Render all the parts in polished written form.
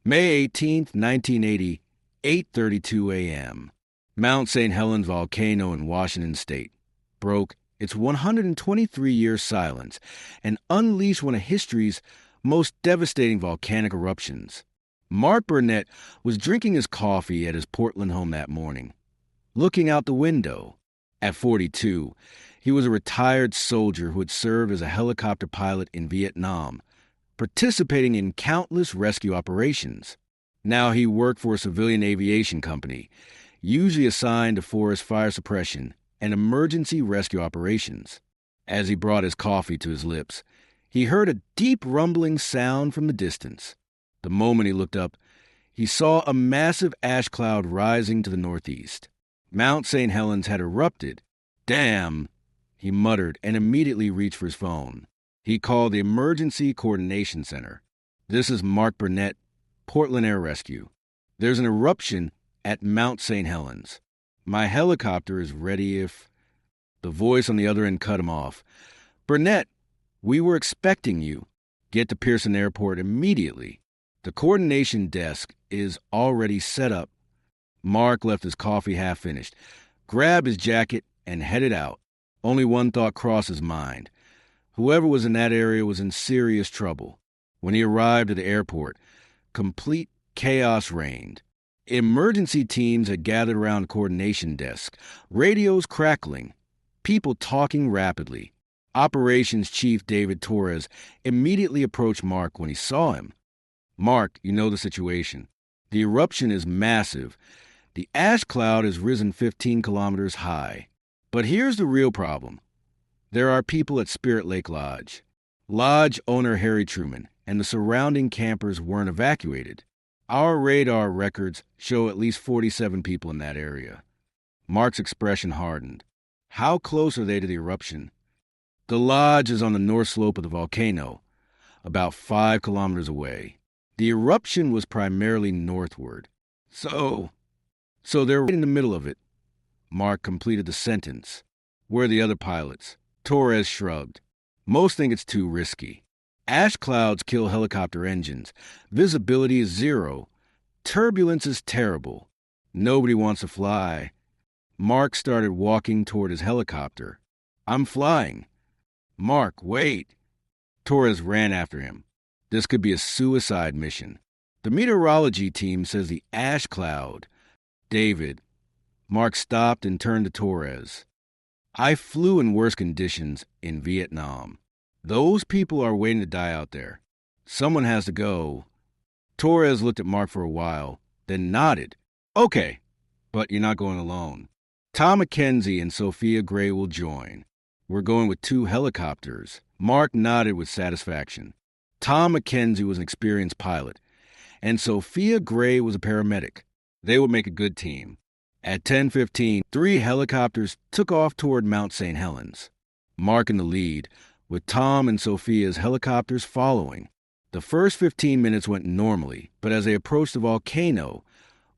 May 18th, 1980, 8:32 a.m. Mount St. Helens volcano in Washington state broke its 123-year silence and unleashed one of history's most devastating volcanic eruptions. Mark Burnett was drinking his coffee at his Portland home that morning, looking out the window. At 42, he was a retired soldier who had served as a helicopter pilot in Vietnam, participating in countless rescue operations. Now he worked for a civilian aviation company, usually assigned to forest fire suppression and emergency rescue operations. As he brought his coffee to his lips, he heard a deep rumbling sound from the distance. The moment he looked up, he saw a massive ash cloud rising to the northeast. Mount St. Helens had erupted. "Damn," he muttered and immediately reached for his phone. He called the Emergency Coordination Center. "This is Mark Burnett, Portland Air Rescue. There's an eruption at Mount St. Helens. My helicopter is ready if..." The voice on the other end cut him off. "Burnett, we were expecting you. Get to Pearson Airport immediately. The coordination desk is already set up." Mark left his coffee half finished, grabbed his jacket, and headed out. Only one thought crossed his mind. Whoever was in that area was in serious trouble. When he arrived at the airport, complete chaos reigned. Emergency teams had gathered around the coordination desk, radios crackling, people talking rapidly. Operations Chief David Torres immediately approached Mark when he saw him. "Mark, you know the situation. The eruption is massive. The ash cloud has risen 15 kilometers high. But here's the real problem. There are people at Spirit Lake Lodge. Lodge owner Harry Truman and the surrounding campers weren't evacuated. Our radar records show at least 47 people in that area." Mark's expression hardened. "How close are they to the eruption?" "The lodge is on the north slope of the volcano, about 5 kilometers away. The eruption was primarily northward. So they're right in the middle of it." Mark completed the sentence. "Where are the other pilots?" Torres shrugged. "Most think it's too risky. Ash clouds kill helicopter engines. Visibility is zero. Turbulence is terrible. Nobody wants to fly." Mark started walking toward his helicopter. "I'm flying." "Mark, wait." Torres ran after him. This could be a suicide mission. "The meteorology team says the ash cloud..." "David." Mark stopped and turned to Torres. "I flew in worse conditions in Vietnam. Those people are waiting to die out there. Someone has to go." Torres looked at Mark for a while, then nodded. "Okay, but you're not going alone. Tom McKenzie and Sophia Gray will join. We're going with 2 helicopters." Mark nodded with satisfaction. Tom McKenzie was an experienced pilot, and Sophia Gray was a paramedic. They would make a good team. At 10:15, 3 helicopters took off toward Mount St. Helens. Mark in the lead, with Tom and Sophia's helicopters following. The first 15 minutes went normally, but as they approached the volcano,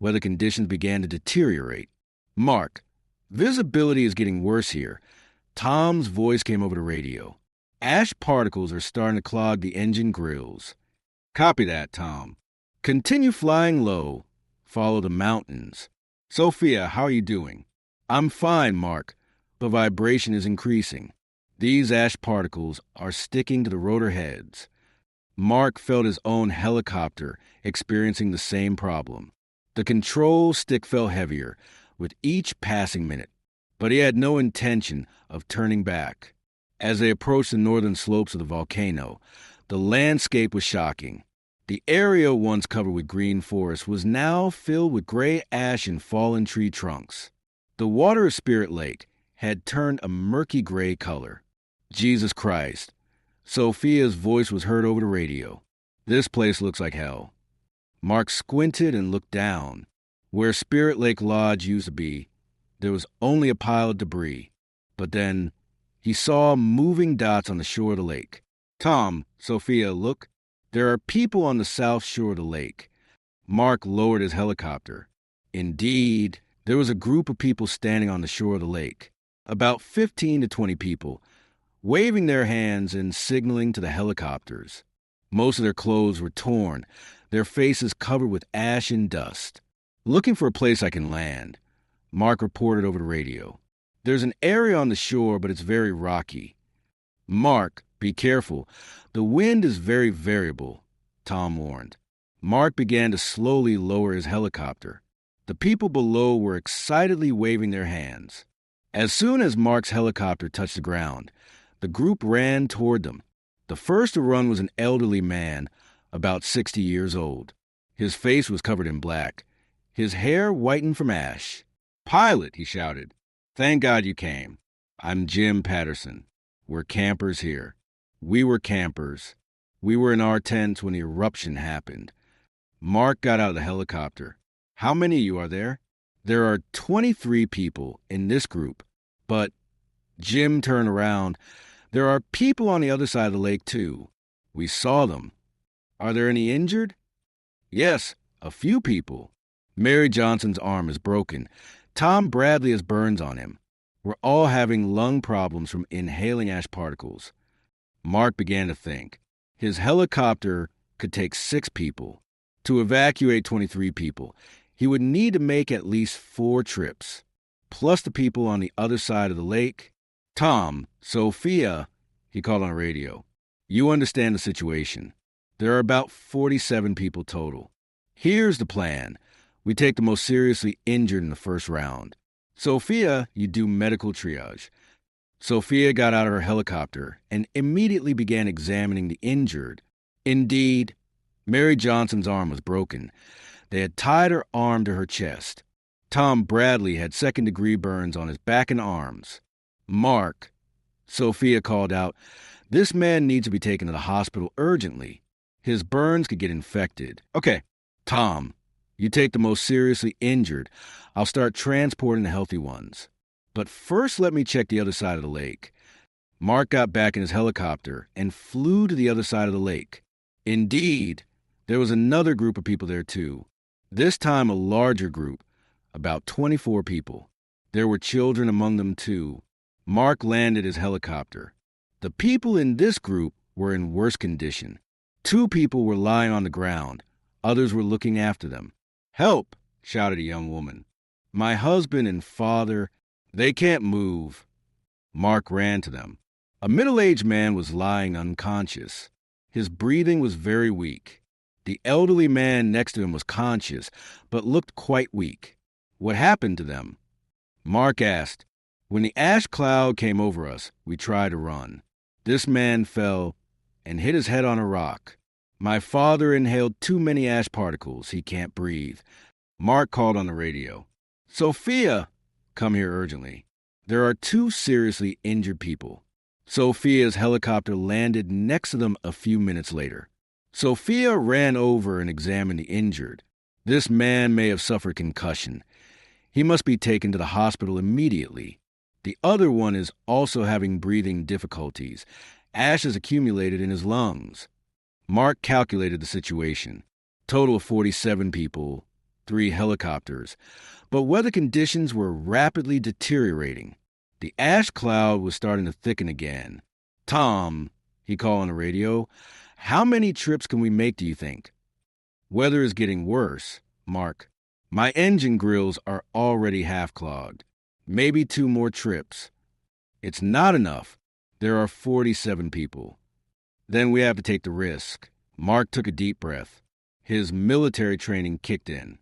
weather conditions began to deteriorate. "Mark, visibility is getting worse here." Tom's voice came over the radio. "Ash particles are starting to clog the engine grills." "Copy that, Tom. Continue flying low. Follow the mountains." "Sophia, how are you doing?" "I'm fine, Mark, but vibration is increasing. These ash particles are sticking to the rotor heads." Mark felt his own helicopter experiencing the same problem. The control stick felt heavier with each passing minute, but he had no intention of turning back. As they approached the northern slopes of the volcano, the landscape was shocking. The area once covered with green forest was now filled with gray ash and fallen tree trunks. The water of Spirit Lake had turned a murky gray color. "Jesus Christ." Sophia's voice was heard over the radio. "This place looks like hell." Mark squinted and looked down. Where Spirit Lake Lodge used to be, there was only a pile of debris. But then he saw moving dots on the shore of the lake. "Tom, Sophia, look. There are people on the south shore of the lake." Mark lowered his helicopter. Indeed, there was a group of people standing on the shore of the lake, about 15 to 20 people, waving their hands and signaling to the helicopters. Most of their clothes were torn, their faces covered with ash and dust. Looking for a place I can land, Mark reported over the radio. There's an area on the shore, but it's very rocky. Mark, be careful. The wind is very variable, Tom warned. Mark began to slowly lower his helicopter. The people below were excitedly waving their hands. As soon as Mark's helicopter touched the ground, the group ran toward them. The first to run was an elderly man, about 60 years old. His face was covered in black. His hair whitened from ash. "Pilot," he shouted. "Thank God you came. I'm Jim Patterson. We're campers here. We were campers. We were in our tents when the eruption happened." Mark got out of the helicopter. "How many of you are there?" "There are 23 people in this group, but..." Jim turned around. "There are people on the other side of the lake, too. We saw them. Are there any injured?" "Yes, a few people. Mary Johnson's arm is broken. Tom Bradley has burns on him. We're all having lung problems from inhaling ash particles." Mark began to think. His helicopter could take 6 people. To evacuate 23 people, he would need to make at least 4 trips, plus the people on the other side of the lake. "Tom, Sophia," he called on the radio. "You understand the situation. There are about 47 people total. Here's the plan. We take the most seriously injured in the first round. Sophia, you do medical triage." Sophia got out of her helicopter and immediately began examining the injured. Indeed, Mary Johnson's arm was broken. They had tied her arm to her chest. Tom Bradley had second-degree burns on his back and arms. "Mark," Sophia called out, "this man needs to be taken to the hospital urgently. His burns could get infected." "Okay, Tom, you take the most seriously injured. I'll start transporting the healthy ones. But first let me check the other side of the lake." Mark got back in his helicopter and flew to the other side of the lake. Indeed, there was another group of people there too. This time a larger group, about 24 people. There were children among them too. Mark landed his helicopter. The people in this group were in worse condition. 2 people were lying on the ground. Others were looking after them. "Help!" shouted a young woman. "My husband and father, they can't move." Mark ran to them. A middle-aged man was lying unconscious. His breathing was very weak. The elderly man next to him was conscious, but looked quite weak. "What happened to them?" Mark asked. "When the ash cloud came over us, we tried to run. This man fell and hit his head on a rock. My father inhaled too many ash particles. He can't breathe." Mark called on the radio. "Sophia, come here urgently. There are 2 seriously injured people." Sophia's helicopter landed next to them a few minutes later. Sophia ran over and examined the injured. This man may have suffered concussion. He must be taken to the hospital immediately. The other one is also having breathing difficulties. Ash has accumulated in his lungs. Mark calculated the situation. Total of 47 people, 3 helicopters. But weather conditions were rapidly deteriorating. The ash cloud was starting to thicken again. "Tom," he called on the radio, "how many trips can we make, do you think?" "Weather is getting worse, Mark. My engine grills are already half clogged. Maybe 2 more trips." "It's not enough. There are 47 people. Then we have to take the risk." Mark took a deep breath. His military training kicked in.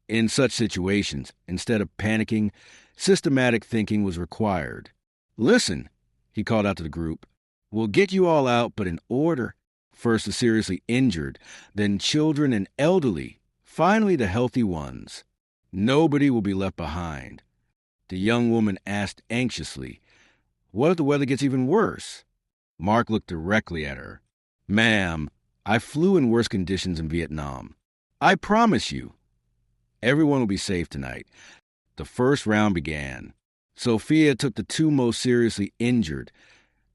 In such situations, instead of panicking, systematic thinking was required. "Listen," he called out to the group. "We'll get you all out, but in order. First the seriously injured, then children and elderly, finally the healthy ones. Nobody will be left behind." The young woman asked anxiously, "What if the weather gets even worse?" Mark looked directly at her. "Ma'am, I flew in worse conditions in Vietnam. I promise you. Everyone will be safe tonight." The first round began. Sophia took the 2 most seriously injured.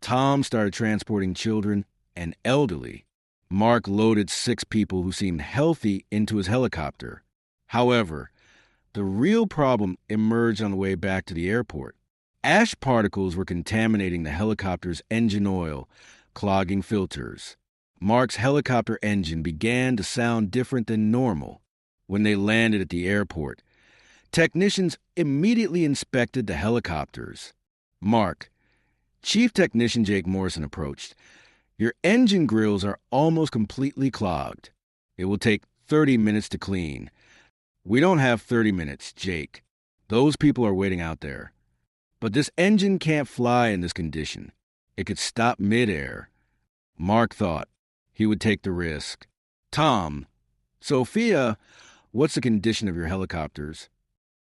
Tom started transporting children and elderly. Mark loaded 6 people who seemed healthy into his helicopter. However, the real problem emerged on the way back to the airport. Ash particles were contaminating the helicopter's engine oil, clogging filters. Mark's helicopter engine began to sound different than normal. When they landed at the airport, technicians immediately inspected the helicopters. Mark, Chief Technician Jake Morrison approached. Your engine grills are almost completely clogged. It will take 30 minutes to clean. We don't have 30 minutes, Jake. Those people are waiting out there. But this engine can't fly in this condition. It could stop midair. Mark thought he would take the risk. Tom, Sophia, what's the condition of your helicopters?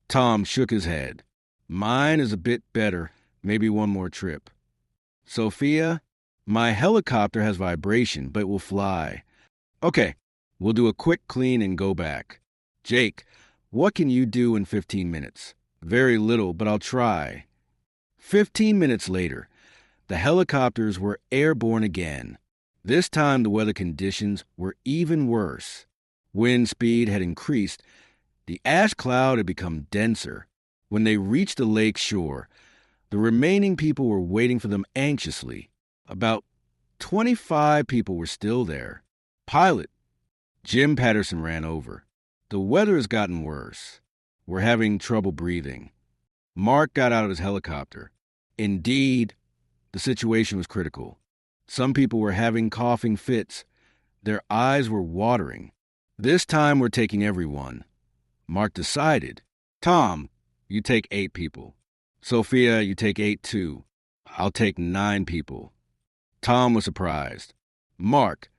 Tom shook his head. Mine is a bit better, maybe one more trip. Sophia, my helicopter has vibration, but it will fly. Okay, we'll do a quick clean and go back. Jake, what can you do in 15 minutes? Very little, but I'll try. 15 minutes later, the helicopters were airborne again. This time the weather conditions were even worse. Wind speed had increased. The ash cloud had become denser. When they reached the lake shore, the remaining people were waiting for them anxiously. About 25 people were still there. Pilot, Jim Patterson ran over. The weather has gotten worse. We're having trouble breathing. Mark got out of his helicopter. Indeed, the situation was critical. Some people were having coughing fits. Their eyes were watering. This time we're taking everyone. Mark decided. Tom, you take 8 people. Sophia, you take 8 too. I'll take 9 people. Tom was surprised. Mark,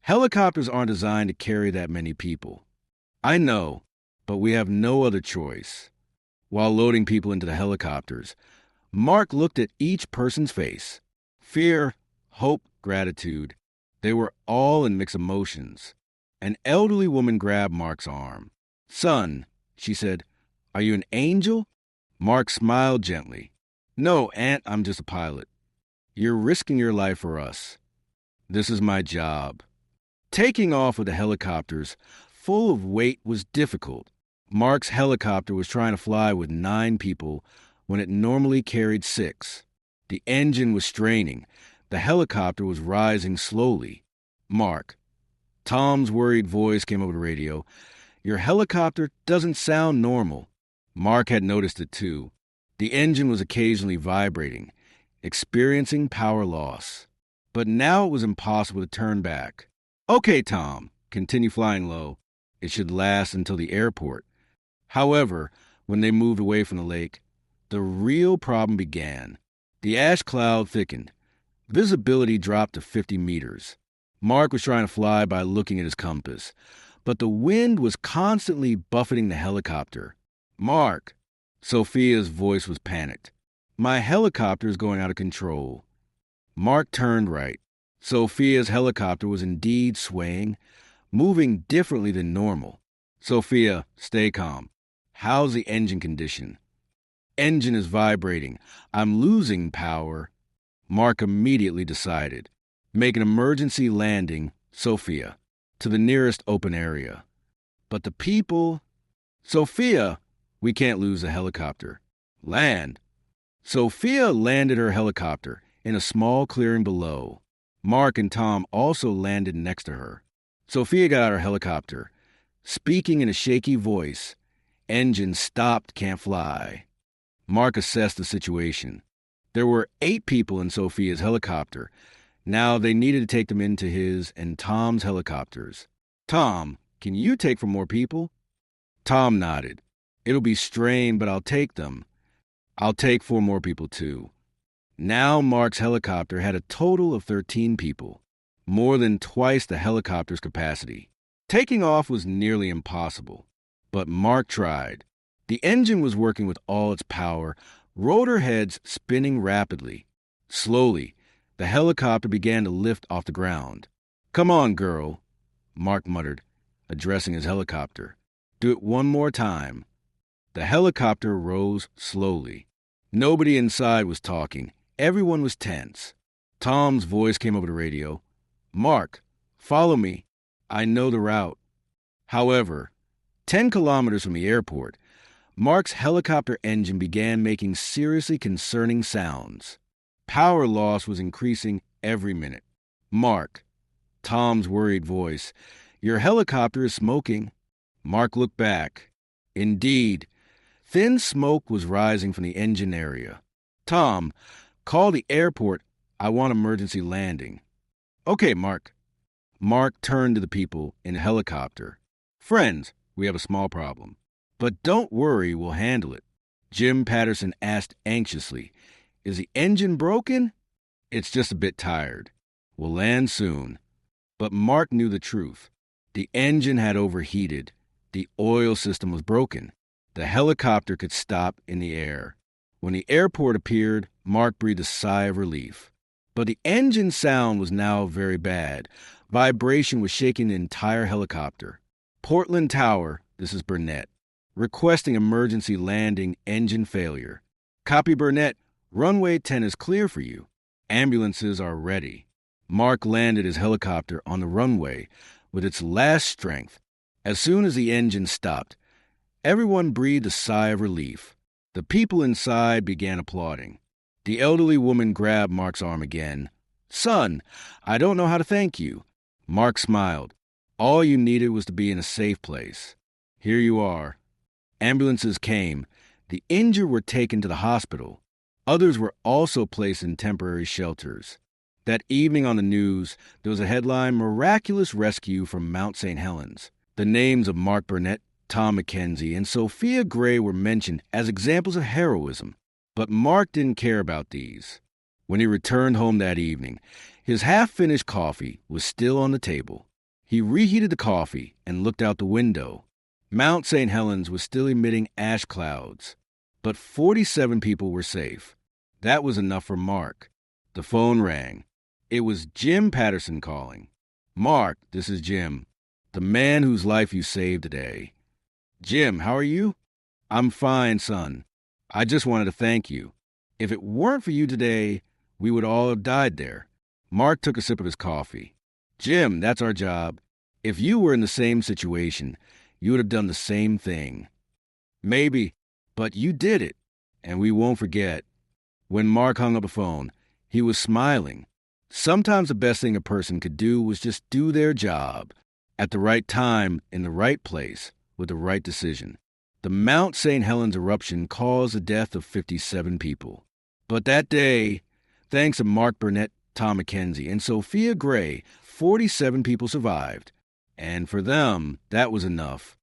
helicopters aren't designed to carry that many people. I know, but we have no other choice. While loading people into the helicopters, Mark looked at each person's face. Fear, hope, gratitude. They were all in mixed emotions. An elderly woman grabbed Mark's arm. Son, she said, are you an angel? Mark smiled gently. No, Aunt, I'm just a pilot. You're risking your life for us. This is my job. Taking off with the helicopters, full of weight, was difficult. Mark's helicopter was trying to fly with 9 people when it normally carried 6. The engine was straining. The helicopter was rising slowly. Mark. Tom's worried voice came over the radio. Your helicopter doesn't sound normal. Mark had noticed it too. The engine was occasionally vibrating, experiencing power loss. But now it was impossible to turn back. Okay, Tom, continue flying low. It should last until the airport. However, when they moved away from the lake, the real problem began. The ash cloud thickened. Visibility dropped to 50 meters. Mark was trying to fly by looking at his compass, but the wind was constantly buffeting the helicopter. Mark! Sophia's voice was panicked. My helicopter is going out of control. Mark turned right. Sophia's helicopter was indeed swaying, moving differently than normal. Sophia, stay calm. How's the engine condition? Engine is vibrating. I'm losing power. Mark immediately decided. Make an emergency landing, Sophia, to the nearest open area. But the people... Sophia, we can't lose the helicopter. Land. Sophia landed her helicopter in a small clearing below. Mark and Tom also landed next to her. Sophia got out her helicopter. Speaking in a shaky voice, engine stopped, can't fly. Mark assessed the situation. There were 8 people in Sophia's helicopter. Now they needed to take them into his and Tom's helicopters. Tom, can you take 4 more people? Tom nodded. It'll be strained, but I'll take them. I'll take 4 more people too. Now Mark's helicopter had a total of 13 people, more than twice the helicopter's capacity. Taking off was nearly impossible, but Mark tried. The engine was working with all its power, rotor heads spinning rapidly. Slowly, the helicopter began to lift off the ground. Come on, girl, Mark muttered, addressing his helicopter. Do it one more time. The helicopter rose slowly. Nobody inside was talking. Everyone was tense. Tom's voice came over the radio. Mark, follow me. I know the route. However, 10 kilometers from the airport, Mark's helicopter engine began making seriously concerning sounds. Power loss was increasing every minute. Mark, Tom's worried voice. "Your helicopter is smoking." Mark looked back. Indeed, thin smoke was rising from the engine area. "Tom, call the airport. I want emergency landing." "Okay, Mark." Mark turned to the people in the helicopter. "Friends, we have a small problem. But don't worry, we'll handle it." Jim Patterson asked anxiously, "Is the engine broken?" "It's just a bit tired. We'll land soon." But Mark knew the truth. The engine had overheated. The oil system was broken. The helicopter could stop in the air. When the airport appeared, Mark breathed a sigh of relief. But the engine sound was now very bad. Vibration was shaking the entire helicopter. "Portland Tower, this is Burnett. Requesting emergency landing, engine failure. Copy, Burnett. Runway 10 is clear for you. Ambulances are ready." Mark landed his helicopter on the runway with its last strength. As soon as the engine stopped, everyone breathed a sigh of relief. The people inside began applauding. The elderly woman grabbed Mark's arm again. "Son, I don't know how to thank you." Mark smiled. "All you needed was to be in a safe place. Here you are." Ambulances came. The injured were taken to the hospital. Others were also placed in temporary shelters. That evening on the news, there was a headline, "Miraculous Rescue from Mount St. Helens." The names of Mark Burnett, Tom Mackenzie, and Sophia Gray were mentioned as examples of heroism. But Mark didn't care about these. When he returned home that evening, his half-finished coffee was still on the table. He reheated the coffee and looked out the window. Mount St. Helens was still emitting ash clouds, but 47 people were safe. That was enough for Mark. The phone rang. It was Jim Patterson calling. "Mark, this is Jim, the man whose life you saved today." "Jim, how are you?" "I'm fine, son. I just wanted to thank you. If it weren't for you today, we would all have died there." Mark took a sip of his coffee. "Jim, that's our job. If you were in the same situation, you would have done the same thing." "Maybe, but you did it, and we won't forget." When Mark hung up the phone, he was smiling. Sometimes the best thing a person could do was just do their job at the right time, in the right place, with the right decision. The Mount St. Helens eruption caused the death of 57 people. But that day, thanks to Mark Burnett, Tom Mackenzie, and Sophia Gray, 47 people survived. And for them, that was enough.